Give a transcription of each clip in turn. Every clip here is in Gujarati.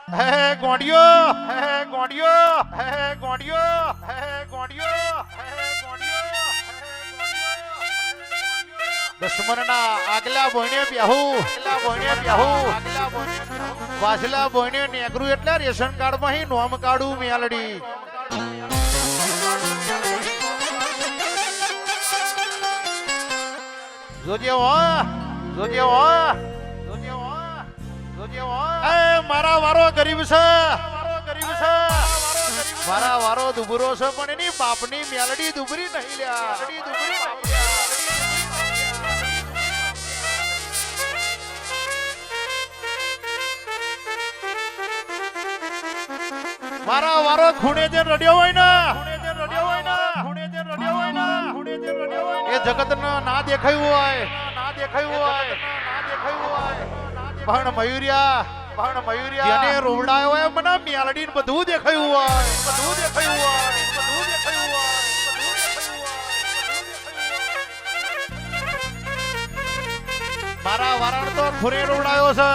હે ગોડિયો હે ગોડિયો હે ગોડિયો હે ગોડિયો હે ગોડિયો દુશ્મનના આગલા બોઈને વાસલા બોઈને નેગરું એટલે રેશન કાર્ડ માં નોમ કાઢું મેલડી જોજે મારા વારો ગરીબ છે મારા વારો દુબરો છે પણ એની બાપની મેલડી દુબરી નહીં લ્યા મારા વારો ખૂણે જે રડ્યો હોય ને એ જગત ના દેખાયું હોય પણ મયુરિયા જેને રોવડાયો હોય મને મેલડી બધું દેખાયું હોય મારા વારણ તો ખુરે રોવડાયો છે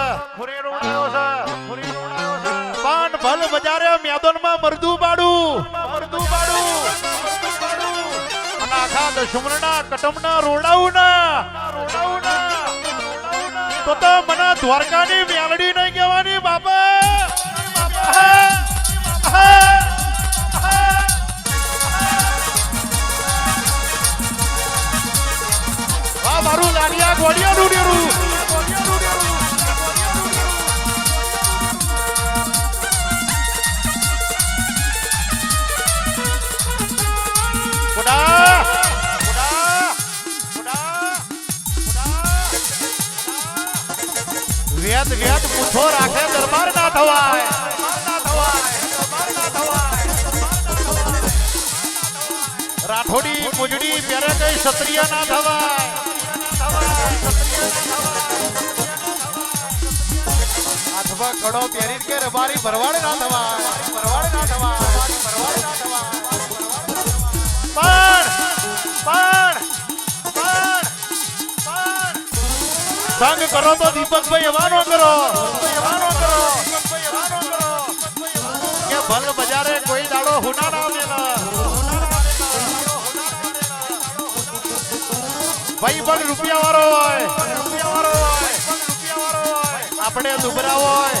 પણ ભલ બજારે મેદાનમાં મરદું પાડું અને આખા દુશ્મનના કટમના રોડાવું ના તો મને દ્વારકાની મેલડી નહીં કહેવાની બાપા મારું લાડિયા ગોડિયાનું ડેરું વેદ પૂછો રાખે દરબાર ના થવાય રાઠોડી મુજડી પહેરે કઈ ક્ષત્રિય ના થવાય અથવા કડો પહેરી કે રબારી ભરવાડ ના થવાય સંગ કરો તો દીપકભાઈ એવાનો કરો કે ભલ બજારે કોઈ દાડો હુના ના દેલા ભાઈ પણ રૂપિયા વાળો હોય આપણે દુબરા હોય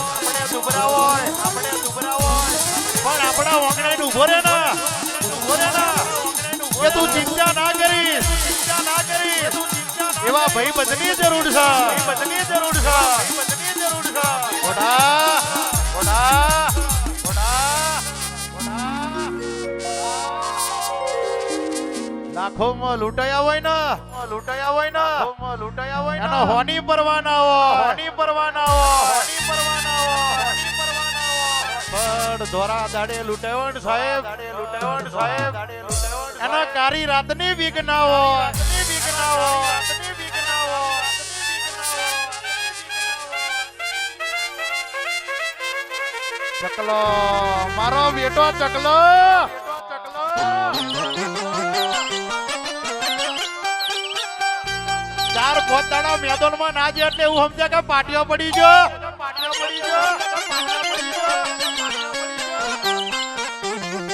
પણ આપણા ઓગણે ઉભો રે ના કે તું ચિંતા ના કરીશ એવા ભાઈ બદની જરૂર છે લાખોમાં લૂંટાયા હોય ને એનો હોની પરવાના પણ ધોરા દાડે લૂંટાયો ને સાહેબ એના કારી રાતની વીક ના હોય ચકલો મારો બેટો ચકલો ચાર પોતાના મેદાનમાં ના જે એટલે એવું સમજે કે પાટીઓ પડી ગયો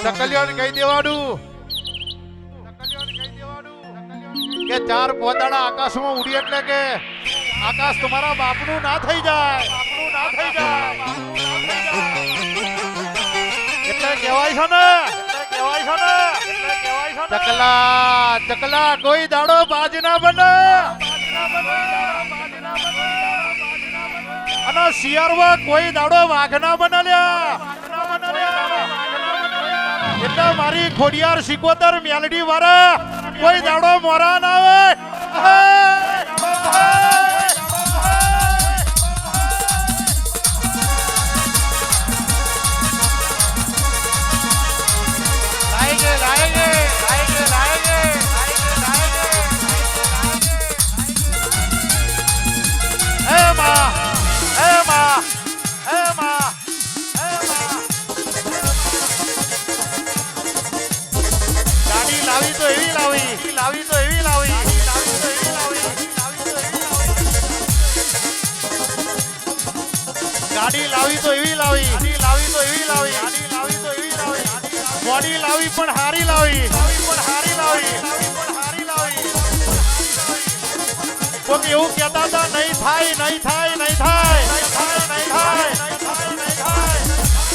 ચકલીઓને કહી દેવાનું કે ચાર પોતાના આકાશમાં ઉડી એટલે કે આકાશ તમારા બાપનું ના થઈ જાય એટલે કહેવાય છે ને ચકલા કોઈ દાડો બાજ ના બને અને શિયાળમાં કોઈ દાડો વાઘ ના બને એટલે મારી ખોડિયાર સિકોતર મેલડી વાળા કોઈ દાડો મોરા ના આવે ગાડી લાવી તો એવી લાવી આડી લાવી તો એવી લાવી, આડી લાવી તો એવી લાવી, આડી લાવી તો એવી લાવી, મોડી લાવી પણ હારી લાવી, પણ હારી લાવી, પણ હારી લાવી. કોક એવું કહેતા હતા નહીં થાય, નહીં થાય, નહીં થાય, નહીં થાય, નહીં થાય, નહીં થાય.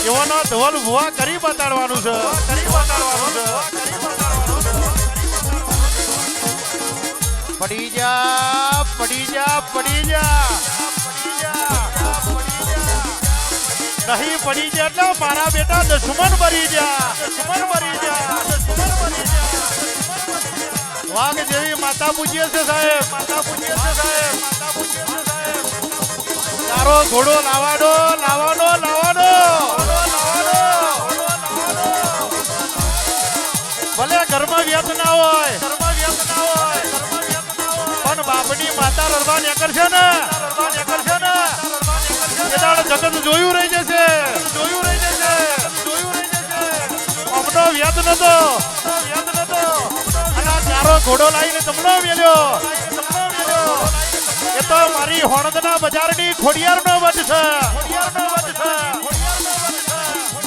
એવાનો ધોલ ભુવા કરી બતાડવાનું છે, કરી બતાડવાનું છે. પડી જા, પડી જા, પડી જા, નહીં પડી જા એટલે મારા બેટા દુશ્મન ભરી જા, દુશ્મન ભરી જા, દુશ્મન ભરી જા. વાઘ જેવી માતા પૂજીએ છે સાહેબ, માતા પૂજીએ છે સાહેબ, માતા પૂજીએ છે સાહેબ. તારો ઘોડો લાવાનો, લાવાનો, લાવાનો, લાવાનો. ભલે ઘરમાં વ્યત ના હોય, ઘરમાં વ્યત ના હોય, પણ બાપની માતા રડવા નીકળશે ને, રડવા નીકળશે ને, એ દાડે જગત જોયું રહી જશે, જોયું રહી જશે, જોયું રહી જશે. અમનો વ્યત નતો, વ્યત નતો. અને ચારો ઘોડો લાવીને તમનો મેલ્યો, તમનો મેલ્યો. એ તો મારી હોણદના બજારની ખોડિયારનો વટ છે, ખોડિયારનો વટ છે,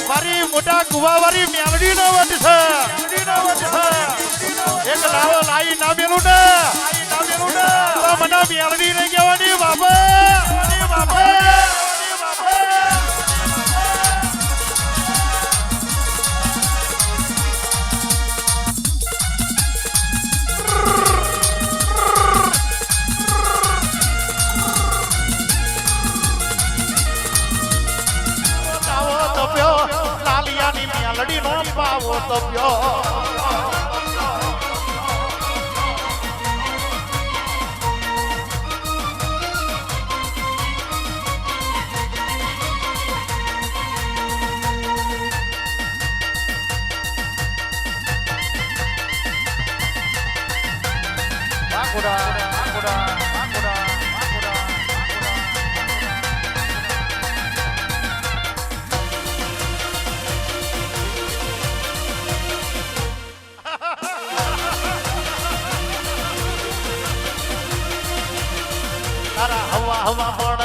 મારી મોટા કુવાવાળી મેલડીનો વટ છે, મેલડીનો વટ છે. એક લાવો લાઈ ના મેલું ને, ના મેલું ને તો મને મેલડી નહીં કહેવાની બાપા, બાપા. લાલિયાની મેલડી નો પાવો તો પ્યો. તારા હવા હવા મોડ